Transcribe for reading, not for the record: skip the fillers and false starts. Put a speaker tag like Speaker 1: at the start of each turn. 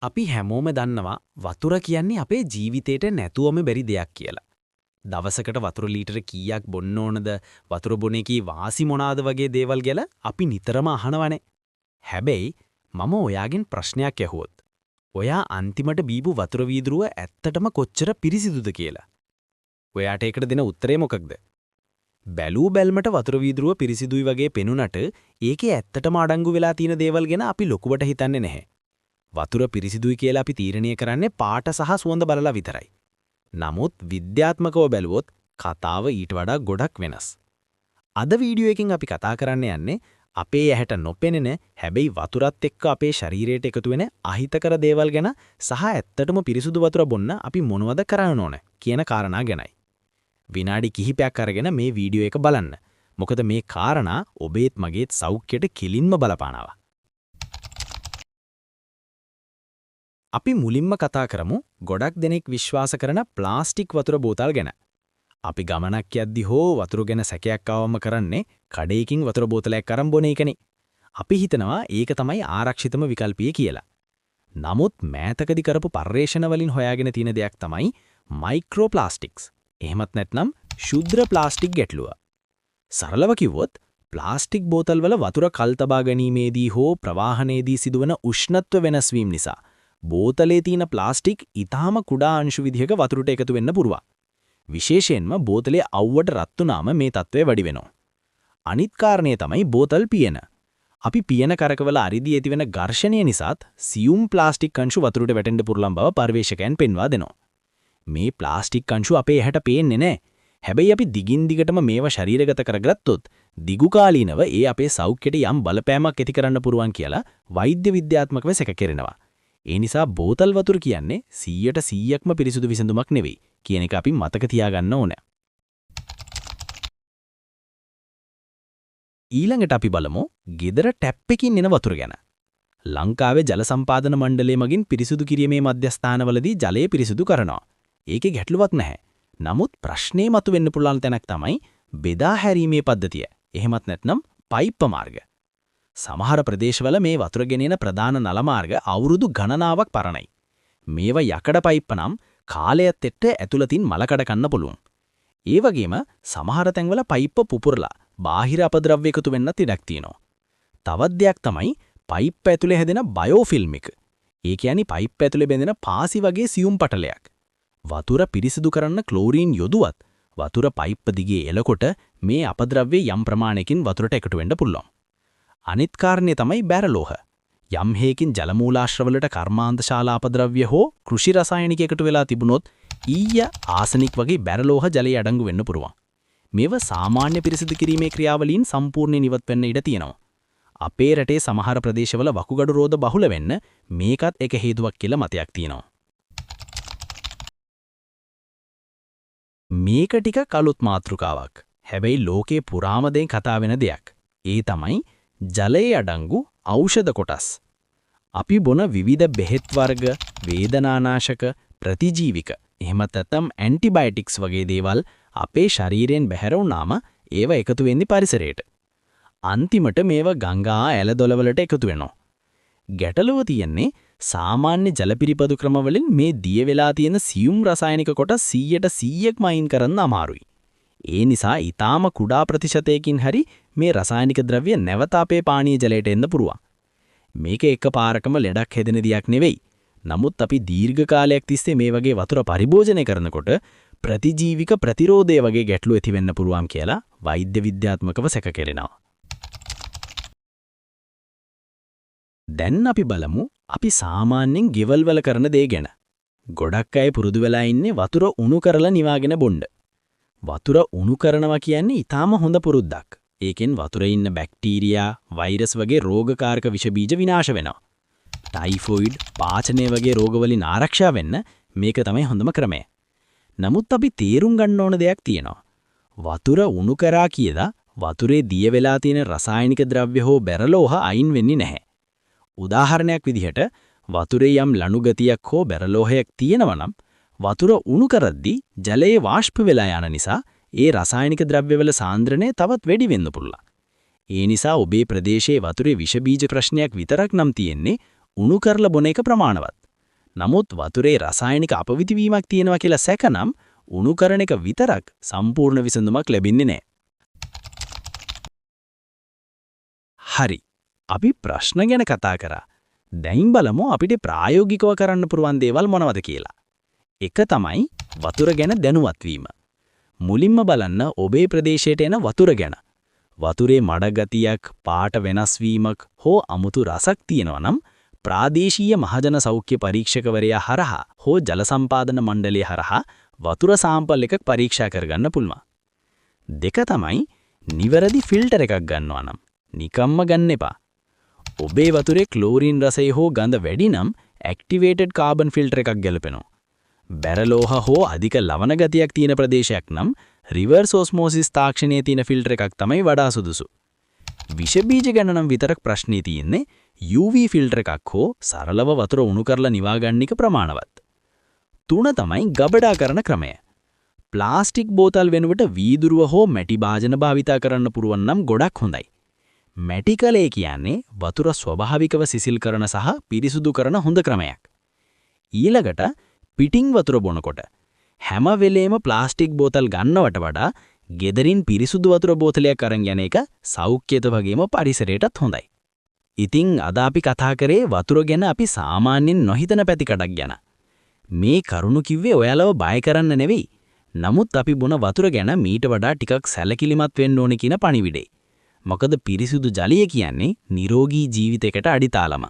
Speaker 1: අපි හැමෝම දන්නවා වතුර කියන්නේ අපේ ජීවිතේට නැතුවම බැරි දෙයක් කියලා. දවසකට වතුර ලීටර කීයක් බොන්න ඕනද, වතුර බොන එකේ වාසි මොනවාද වගේ දේවල් ගැන අපි නිතරම අහනවනේ. හැබැයි මම ඔයාගෙන් ප්‍රශ්නයක් ඇහුවොත්, ඔයා අන්තිමට බීපු වතුර වීදුරුව ඇත්තටම කොච්චර පිරිසිදුද කියලා. ඔයාට ඒකට දෙන උත්තරේ මොකක්ද? බැලූ බැල්මට වතුර වීදුරුව පිරිසිදුයි වගේ පෙනුනට ඒකේ ඇත්තටම අඩංගු වෙලා තියෙන දේවල් ගැන අපි ලොකුවට හිතන්නේ නැහැ. වතුර පිරිසිදුයි කියලා අපි තීරණය කරන්නේ පාට සහ සුවඳ බලලා විතරයි. නමුත් විද්‍යාත්මකව බැලුවොත් කතාව ඊට වඩා ගොඩක් වෙනස්. අද වීඩියෝ එකකින් අපි කතා කරන්න යන්නේ අපේ ඇහැට නොපෙනෙන හැබැයි වතුරත් එක්ක අපේ ශරීරයට එකතු වෙන අහිතකර දේවල් ගැන සහ ඇත්තටම පිරිසුදු වතුර බොන්න අපි මොනවද කරන්න ඕන කියන කාරණා ගැනයි. විනාඩි කිහිපයක් අරගෙන මේ වීඩියෝ එක බලන්න. මොකද මේ කාරණා ඔබේත් මගේත් සෞඛ්‍යයට කිලින්ම බලපානවා. අපි මුලින්ම කතා කරමු ගොඩක් දෙනෙක් විශ්වාස කරන ප්ලාස්ටික් වතුර බෝතල් ගැන. අපි ගමනක් යද්දි හෝ වතුර ගැන සැකයක් ආවම කරන්නේ කඩේකින් වතුර බෝතලයක් අරන් බොන එකනේ. අපි හිතනවා ඒක තමයි ආරක්ෂිතම විකල්පය කියලා. නමුත් මෑතකදී කරපු පර්යේෂණ වලින් හොයාගෙන තියෙන දෙයක් තමයි මයික්‍රෝ ප්ලාස්ටික්ස්. එහෙමත් නැත්නම් ශුද්ධ ප්ලාස්ටික් ගැටලුව. සරලව කිව්වොත් ප්ලාස්ටික් බෝතල් වල වතුර කල් තබා ගැනීමේදී හෝ ප්‍රවාහනයේදී සිදුවන උෂ්ණත්ව වෙනස් වීම නිසා බෝතලේ තියෙන ප්ලාස්ටික් ඊටාම කුඩා අංශු විදිහක වතුරට එකතු වෙන්න පුරුවා. විශේෂයෙන්ම බෝතලේ අවුවට රත් වුනාම මේ තත්ත්වය වැඩි වෙනවා. අනිත් කාරණේ තමයි බෝතල් පියන. අපි පියන කරකවල අරිදී ඇතිවෙන ඝර්ෂණය නිසාත් සියුම් ප්ලාස්ටික් අංශු වතුරට වැටෙන්න පුරුලම් බව පර්යේෂකයන් පෙන්වා දෙනවා. මේ ප්ලාස්ටික් අංශු අපේ ඇහැට පේන්නේ නැහැ. හැබැයි අපි දිගින් දිගටම මේවා ශරීරගත කරගත්තොත් දිගු කාලීනව ඒ අපේ සෞඛ්‍යයට යම් බලපෑමක් ඇති කරන්න පුරුවන් කියලා වෛද්‍ය විද්‍යාත්මකව සැක කෙරෙනවා. ඒ නිසා බෝතල් වතුර කියන්නේ 100%ක්ම පිරිසුදු විසඳුමක් නෙවෙයි කියන එක අපි මතක තියාගන්න ඕනේ. ඊළඟට අපි බලමු ගෙදර ටැප් එකකින් එන වතුර ගැන. ලංකාවේ ජල සම්පාදන මණ්ඩලය මගින් පිරිසුදු කිරීමේ මධ්‍යස්ථානවලදී ජලය පිරිසුදු කරනවා. ඒකේ ගැටලුවක් නැහැ. නමුත් ප්‍රශ්නේ මතුවෙන්න පුළුවන් තැනක් තමයි බෙදා හැරීමේ පද්ධතිය. එහෙමත් නැත්නම් පයිප් මාර්ග. සමහර ප්‍රදේශවල මේ වතුර ගෙනෙන ප්‍රධාන නල මාර්ග අවුරුදු ගණනාවක් පරණයි. මේවා යකඩ පයිප් නම් කාලයත් එක්ක ඇතුළතින් මලකඩ කන්න පුළුවන්. ඒ වගේම සමහර තැන්වල පයිප් පුපුරලා බාහිර අපද්‍රව්‍ය එකතු වෙන්නත් ඉඩක් තියෙනවා. තවත් දෙයක් තමයි පයිප් ඇතුලේ හැදෙන බයෝෆිල්ම් එක. ඒ කියන්නේ පයිප් ඇතුලේ බැඳෙන පාසි වගේ සියුම් පටලයක්. වතුර පිරිසිදු කරන්න ක්ලෝරින් යොදුවත් වතුර පයිප් දිගේ එලකොට මේ අපද්‍රව්‍ය යම් ප්‍රමාණයකින් වතුරට එකතු වෙන්න පුළුවන්. අනිත් කාරණේ තමයි බැරලෝහ. යම් හේකින් ජල මූලාශ්‍රවලට කර්මාන්ත ශාලා අපද්‍රව්‍ය හෝ කෘෂි රසායනික එකතු වෙලා තිබුණොත් ඊය ආසනික් වගේ බැරලෝහ ජලයේ අඩංගු වෙන්න පුරුවන්. මේව සාමාන්‍ය පිරිසිදු කිරීමේ ක්‍රියාවලින් සම්පූර්ණයෙන් ඉවත් වෙන්න ඉඩ තියෙනවා. අපේ රටේ සමහර ප්‍රදේශවල වකුගඩු රෝග බහුල වෙන්න මේකත් එක හේතුවක් කියලා මතයක් තියෙනවා. මේක ටික කලුත් මාතෘකාවක්. හැබැයි ලෝකේ පුරාම දෙන් කතා වෙන දෙයක්. ඒ තමයි ජලයේ අඩංගු ඖෂධ කොටස්. අපි බොන විවිධ බෙහෙත් වර්ග, වේදනානාශක, ප්‍රතිජීවික, එහෙමත් නැත්නම් ඇන්ටිබයොටික්ස් වගේ දේවල් අපේ ශරීරයෙන් බැහැර වුණාම ඒව එකතු වෙන්නේ පරිසරයට. අන්තිමට මේව ගංගා ඇලදොල වලට එකතු වෙනවා. ගැටලුව තියෙන්නේ සාමාන්‍ය ජලපිරිපදු ක්‍රමවලින් මේ දිය වෙලා තියෙන සියුම් රසායනික කොටස් 100%ක්ම අයින් කරන්න අමාරුයි. ඒ නිසා ඊටාම කුඩා ප්‍රතිශතයකින් හරි මේ රසායනික ද්‍රව්‍ය නැවත අපේ පානීය ජලයට එන්න පුරුවා. මේක එකපාරකම ලෙඩක් හැදෙන දෙයක් නෙවෙයි. නමුත් අපි දීර්ඝ කාලයක් තිස්සේ මේ වගේ වතුර පරිභෝජනය කරනකොට ප්‍රතිජීවික ප්‍රතිරෝධය වගේ ගැටලු ඇති වෙන්න පුරුවාම් කියලා වෛද්‍ය විද්‍යාත්මකව සැක කෙරෙනවා. දැන් අපි බලමු අපි සාමාන්‍යයෙන් ගෙවල් වල කරන දේ ගැන. ගොඩක් අය පුරුදු වෙලා ඉන්නේ වතුර උණු කරලා නිවාගෙන බොන්න. වතුර උණු කරනවා කියන්නේ ඊටාම හොඳ පුරුද්දක්. ඒකෙන් වතුරේ ඉන්න බැක්ටීරියා, වෛරස් වගේ රෝගකාරක විෂ බීජ විනාශ වෙනවා. ටයිෆොයිඩ්, පාචනය වගේ රෝගවලින් ආරක්ෂා වෙන්න මේක තමයි හොඳම ක්‍රමය. නමුත් අපි තේරුම් ගන්න ඕන දෙයක් තියෙනවා. වතුර උණු කරා කියලා වතුරේ දිය වෙලා තියෙන රසායනික ද්‍රව්‍ය හෝ බැරලෝහ අයින් වෙන්නේ නැහැ. උදාහරණයක් විදිහට වතුරේ යම් ලණු ගතියක් හෝ බැරලෝහයක් තියෙනවා නම් වතුර උණු කරද්දී ජලයේ වාෂ්ප වෙලා යන නිසා ඒ රසායනික ද්‍රව්‍යවල සාන්ද්‍රණය තවත් වැඩි වෙන්න පුළුවන්. ඒ නිසා ඔබේ ප්‍රදේශයේ වතුරේ විෂ බීජ ප්‍රශ්නයක් විතරක් නම් තියෙන්නේ උණු කරලා බොන එක ප්‍රමාණවත්. නමුත් වතුරේ රසායනික අපවිතිවීමක් තියෙනවා කියලා සැකනම් උණු කරන එක විතරක් සම්පූර්ණ විසඳුමක් ලැබෙන්නේ නැහැ. හරි. අපි ප්‍රශ්න ගැන කතා කරා. දැන් බලමු අපිට ප්‍රායෝගිකව කරන්න පුළුවන් දේවල් මොනවද කියලා. එක තමයි වතුර ගැන දැනුවත් වීම. මුලින්ම බලන්න ඔබේ ප්‍රදේශයට එන වතුර ගැන. වතුරේ මඩ ගතියක්, පාට වෙනස් වීමක් හෝ අමුතු රසක් තියෙනවා නම් ප්‍රාදේශීය මහජන සෞඛ්‍ය පරීක්ෂකවරයා හරහා හෝ ජල සම්පාදන මණ්ඩලය හරහා වතුර සාම්පල් එකක් පරීක්ෂා කරගන්න පුළුවන්. දෙක තමයි නිවැරදි ෆිල්ටර් එකක් ගන්නවා නම් නිකම්ම ගන්න එපා. ඔබේ වතුරේ ක්ලෝරින් රසය හෝ ගඳ වැඩි නම් ඇක්ටිවේටඩ් කාබන් ෆිල්ටර් එකක් ගැලපෙනවා. බැරලෝහ හෝ අධික ලවණ ගතියක් තියෙන ප්‍රදේශයක් නම් රිවර්ස් ඔස්මෝසිස් තාක්ෂණයේ තියෙන ෆිල්ටර් එකක් තමයි වඩා සුදුසු. විෂ බීජ ගැන නම් විතරක් ප්‍රශ්නේ තියෙන්නේ UV ෆිල්ටර් එකක් හෝ සරලව වතුර උණු කරලා නිවා ගන්න එක ප්‍රමාණවත්. 3 තමයි ගබඩා කරන ක්‍රමය. ප්ලාස්ටික් බෝතල් වෙනුවට වීදුරුව හෝ මැටි භාජන භාවිතා කරන්න පුරුවන් නම් ගොඩක් හොඳයි. මැටි කලේ කියන්නේ වතුර ස්වභාවිකව සිසිල් කරන සහ පිරිසුදු කරන හොඳ ක්‍රමයක්. ඊළඟට පිටින් වතුර බොනකොට හැම වෙලේම ප්ලාස්ටික් බෝතල් ගන්නවට වඩා ගෙදරින් පිරිසුදු වතුර බෝතලයක් අරන් යන එක සෞඛ්‍යත වගේම පරිසරයටත් හොඳයි. ඉතින් අද අපි කතා කරේ වතුර ගැන අපි සාමාන්‍යයෙන් නොහිතන පැතිකඩක් ගැන. මේ කරුණු කිව්වේ ඔයාලව බය කරන්න නෙවෙයි. නමුත් අපි බොන වතුර ගැන මීට වඩා ටිකක් සැලකිලිමත් වෙන්න ඕනේ කියන පණිවිඩේ. මොකද පිරිසුදු ජලය කියන්නේ නිරෝගී ජීවිතයකට අඩිතාලම.